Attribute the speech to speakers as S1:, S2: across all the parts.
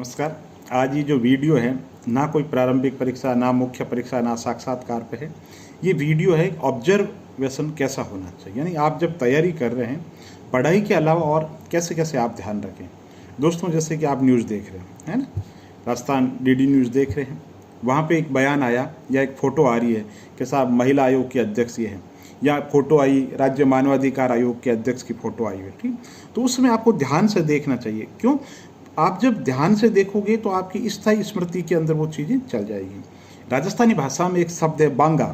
S1: नमस्कार। आज ये जो वीडियो है ना कोई प्रारंभिक परीक्षा, ना मुख्य परीक्षा, ना साक्षात्कार पे है। ये वीडियो है ऑब्जर्वेशन कैसा होना चाहिए, यानी आप जब तैयारी कर रहे हैं पढ़ाई के अलावा और कैसे कैसे आप ध्यान रखें। दोस्तों, जैसे कि आप न्यूज़ देख रहे हैं, है ना, राजस्थान डीडी न्यूज़ देख रहे हैं, वहाँ पे एक बयान आया या एक फ़ोटो आ रही है कि साहब महिला आयोग के अध्यक्ष ये हैं, या फ़ोटो आई राज्य मानवाधिकार आयोग के अध्यक्ष की फ़ोटो आई है, ठीक। तो उसमें आपको ध्यान से देखना चाहिए। क्यों? आप जब ध्यान से देखोगे तो आपकी स्थायी स्मृति के अंदर वो चीज़ें चल जाएगी। राजस्थानी भाषा में एक शब्द है बांगा,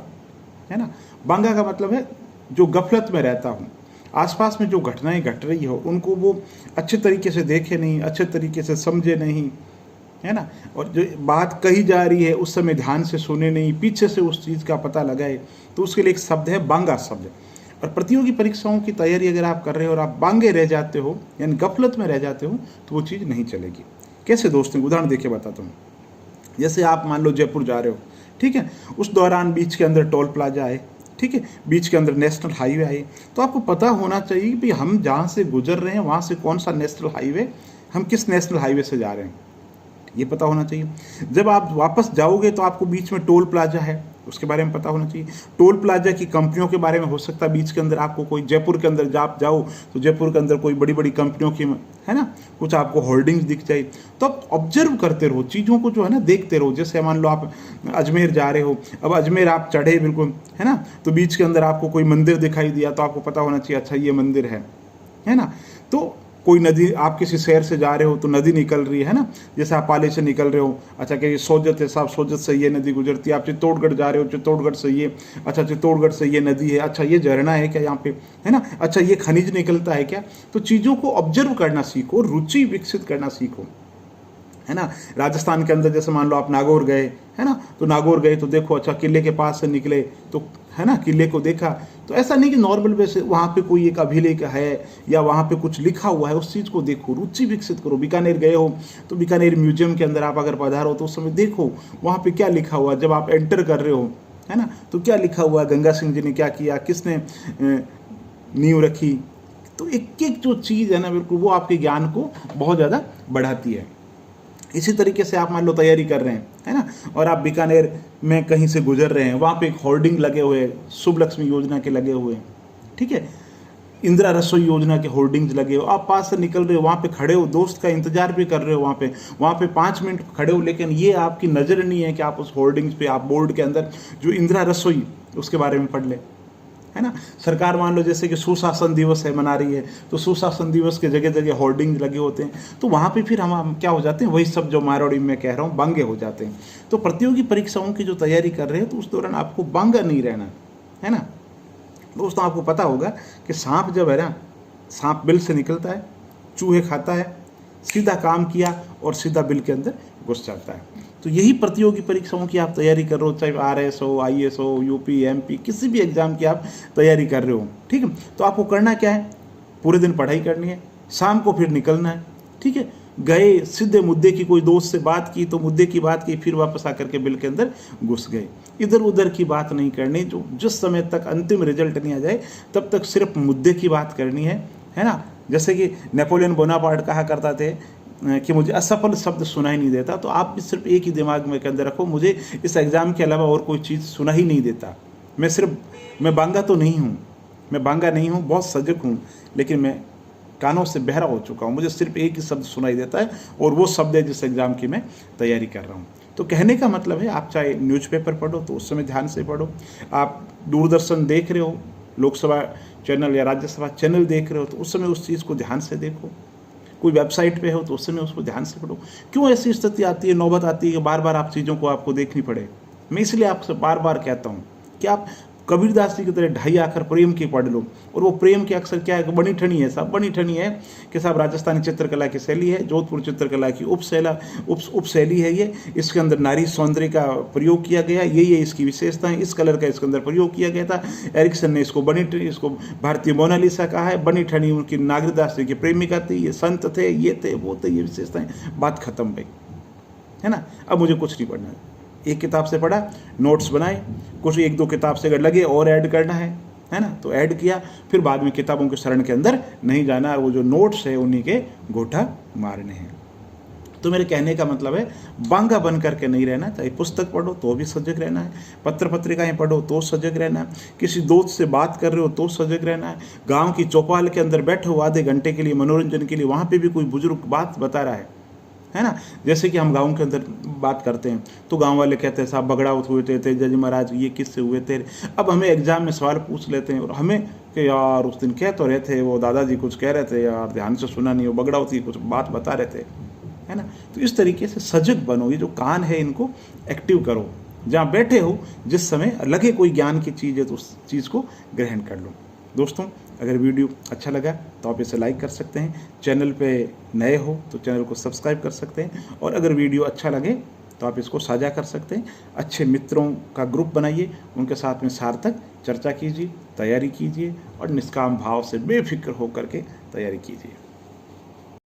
S1: है ना। बांगा का मतलब है जो गफलत में रहता हूँ, आसपास में जो घटनाएं घट रही हो उनको वो अच्छे तरीके से देखे नहीं, अच्छे तरीके से समझे नहीं, है ना। और जो बात कही जा रही है उस समय ध्यान से सुने नहीं, पीछे से उस चीज़ का पता लगाए, तो उसके लिए एक शब्द है बांगा शब्द। और प्रतियोगी परीक्षाओं की तैयारी अगर आप कर रहे हो और आप बांगे रह जाते हो, यानी गफलत में रह जाते हो, तो वो चीज़ नहीं चलेगी। कैसे दोस्तों, उदाहरण देके बताता हूँ। जैसे आप मान लो जयपुर जा रहे हो, ठीक है, उस दौरान बीच के अंदर टोल प्लाजा आए, ठीक है, बीच के अंदर नेशनल हाईवे आए, तो आपको पता होना चाहिए कि हम जहाँ से गुजर रहे हैं वहाँ से कौन सा नेशनल हाईवे, हम किस नेशनल हाईवे से जा रहे हैं, ये पता होना चाहिए। जब आप वापस जाओगे तो आपको बीच में टोल प्लाजा है, उसके बारे में पता होना चाहिए। टोल प्लाजा की कंपनियों के बारे में हो सकता है बीच के अंदर आपको कोई, जयपुर के अंदर आप जाओ तो जयपुर के अंदर कोई बड़ी बड़ी कंपनियों की, है ना, कुछ आपको होल्डिंग्स दिख जाए। तो आप ऑब्जर्व करते रहो चीज़ों को, जो है ना, देखते रहो। जैसे मान लो आप अजमेर जा रहे हो, अब अजमेर आप चढ़े बिल्कुल, है ना, तो बीच के अंदर आपको कोई मंदिर दिखाई दिया तो आपको पता होना चाहिए अच्छा ये मंदिर है ना। तो कोई नदी, आप किसी शहर से जा रहे हो तो नदी निकल रही है ना, जैसे आप पाले से निकल रहे हो, अच्छा कि ये सोजत है साहब, सोजत से ये नदी गुजरती है। आप चित्तौड़गढ़ जा रहे हो, चित्तौड़गढ़ से ये, अच्छा चित्तौड़गढ़ से ये नदी है, अच्छा ये झरना है क्या यहाँ पे, है ना, अच्छा ये खनिज निकलता है क्या। तो चीज़ों को ऑब्जर्व करना सीखो, रुचि विकसित करना सीखो, है ना। राजस्थान के अंदर जैसे मान लो आप नागौर गए, है ना, तो नागौर गए तो देखो अच्छा किले के पास से निकले तो, है ना, किले को देखा। तो ऐसा नहीं कि नॉर्मल वे से वहाँ पे कोई एक अभिलेख है या वहाँ पे कुछ लिखा हुआ है, उस चीज़ को देखो, रुचि विकसित करो। बीकानेर गए हो तो बीकानेर म्यूजियम के अंदर आप अगर पधारो तो उस समय देखो वहाँ पे क्या लिखा हुआ है। जब आप एंटर कर रहे हो, है ना, तो क्या लिखा हुआ है, गंगा सिंह जी ने क्या किया, किसने नींव रखी। तो एक एक जो चीज़ है ना, बिल्कुल वो आपके ज्ञान को बहुत ज़्यादा बढ़ाती है। इसी तरीके से आप मान लो तैयारी कर रहे हैं, है ना, और आप बीकानेर में कहीं से गुजर रहे हैं, वहाँ पे एक होर्डिंग लगे हुए हैं, शुभ लक्ष्मी योजना के लगे हुए हैं, ठीक है, इंदिरा रसोई योजना के होर्डिंग्स लगे हो। आप पास से निकल रहे हो, वहाँ पे खड़े हो, दोस्त का इंतजार भी कर रहे हो, वहाँ पे 5 मिनट खड़े हो, लेकिन ये आपकी नज़र नहीं है कि आप उस होर्डिंग्स पे, आप बोर्ड के अंदर जो इंदिरा रसोई उसके बारे में पढ़ ले, है ना। सरकार मान लो जैसे कि सुशासन दिवस है मना रही है, तो सुशासन दिवस के जगह जगह होर्डिंग लगे होते हैं, तो वहाँ पे फिर हम क्या हो जाते हैं, वही सब जो मारवाड़ी में कह रहा हूँ, बांगे हो जाते हैं। तो प्रतियोगी परीक्षाओं की जो तैयारी कर रहे हैं तो उस दौरान आपको बांगा नहीं रहना, है ना। दोस्तों, आपको पता होगा कि सांप जब है ना, सांप बिल से निकलता है, चूहे खाता है, सीधा काम किया और सीधा बिल के अंदर घुस जाता है। तो यही प्रतियोगी परीक्षाओं की आप तैयारी कर रहे हो, चाहे RS हो, IAS हो, UP MP, किसी भी एग्जाम की आप तैयारी कर रहे हो, ठीक है। तो आपको करना क्या है, पूरे दिन पढ़ाई करनी है, शाम को फिर निकलना है, ठीक है। गए सीधे मुद्दे की, कोई दोस्त से बात की तो मुद्दे की बात की, फिर वापस आकर के बिल के अंदर घुस गए। इधर उधर की बात नहीं करनी, जो जिस समय तक अंतिम रिजल्ट नहीं आ जाए तब तक सिर्फ मुद्दे की बात करनी है ना। जैसे कि नेपोलियन बोनापार्ट कहा करता थे कि मुझे असफल शब्द सुनाई नहीं देता, तो आप भी सिर्फ एक ही दिमाग में के अंदर रखो, मुझे इस एग्ज़ाम के अलावा और कोई चीज़ सुना ही नहीं देता। मैं बांगा तो नहीं हूँ, मैं बांगा नहीं हूँ, बहुत सजग हूँ, लेकिन मैं कानों से बहरा हो चुका हूँ, मुझे सिर्फ एक ही शब्द सुनाई देता है और वो शब्द है जिस एग्ज़ाम की मैं तैयारी कर रहा हूँ। तो कहने का मतलब है, आप चाहे न्यूज़पेपर पढ़ो तो उस समय ध्यान से पढ़ो, आप दूरदर्शन देख रहे हो, लोकसभा चैनल या राज्यसभा चैनल देख रहे हो तो उस समय उस चीज़ को ध्यान से देखो, कोई वेबसाइट पे हो तो उस समय उसको ध्यान से पढ़ो। क्यों ऐसी स्थिति आती है, नौबत आती है कि बार बार आप चीज़ों को आपको देखनी पड़े। मैं इसलिए आपसे बार बार कहता हूँ कि आप कबीरदास जी की तरह ढाई आखर प्रेम की पढ़ लो। और वो प्रेम के अक्सर क्या है, बनी ठनी है साहब, बनी ठनी है कि साहब राजस्थानी चित्रकला की शैली है, जोधपुर चित्रकला की उपशैली है ये, इसके अंदर नारी सौंदर्य का प्रयोग किया गया, ये इसकी विशेषता है, इस कलर का इसके अंदर प्रयोग किया गया था। एरिक्सन ने इसको भारतीय मोनालिसा कहा है। बनी ठनी उनकी नागरदास जी की प्रेमिका थी, ये संत थे, ये थे, वो थे, ये विशेषताएं, बात खत्म भाई, है ना। अब मुझे कुछ नहीं पढ़ना है, एक किताब से पढ़ा, नोट्स बनाए, कुछ 1-2 किताब से अगर लगे और ऐड करना है ना, तो ऐड किया, फिर बाद में किताबों के शरण के अंदर नहीं जाना, और वो जो नोट्स है उन्हीं के गोठा मारने हैं। तो मेरे कहने का मतलब है बांगा बन करके नहीं रहना, चाहे पुस्तक पढ़ो तो भी सजग रहना है, पत्र पत्रिकाएं पढ़ो तो सजग रहना है, किसी दोस्त से बात कर रहे हो तो सजग रहना है, गांव की चौपाल के अंदर बैठे हो आधे घंटे के लिए मनोरंजन के लिए, वहाँ पे भी कोई बुजुर्ग बात बता रहा है ना। जैसे कि हम गाँव के अंदर बात करते हैं तो गाँव वाले कहते हैं साहब बगड़ाउत हुए थे जज महाराज, ये किससे हुए थे। अब हमें एग्जाम में सवाल पूछ लेते हैं और हमें कि यार उस दिन कह तो रहे थे, वो दादाजी कुछ कह रहे थे यार, ध्यान से सुना नहीं, वो बगड़ाउत की कुछ बात बता रहे थे, है ना। तो इस तरीके से सजग बनो, ये जो कान है इनको एक्टिव करो, जहाँ बैठे हो जिस समय लगे कोई ज्ञान की चीज़ है तो उस चीज़ को ग्रहण कर लो। दोस्तों अगर वीडियो अच्छा लगा तो आप इसे लाइक कर सकते हैं, चैनल पे नए हो तो चैनल को सब्सक्राइब कर सकते हैं, और अगर वीडियो अच्छा लगे तो आप इसको साझा कर सकते हैं। अच्छे मित्रों का ग्रुप बनाइए, उनके साथ में सार्थक चर्चा कीजिए, तैयारी कीजिए और निष्काम भाव से बेफिक्र होकर के तैयारी कीजिए।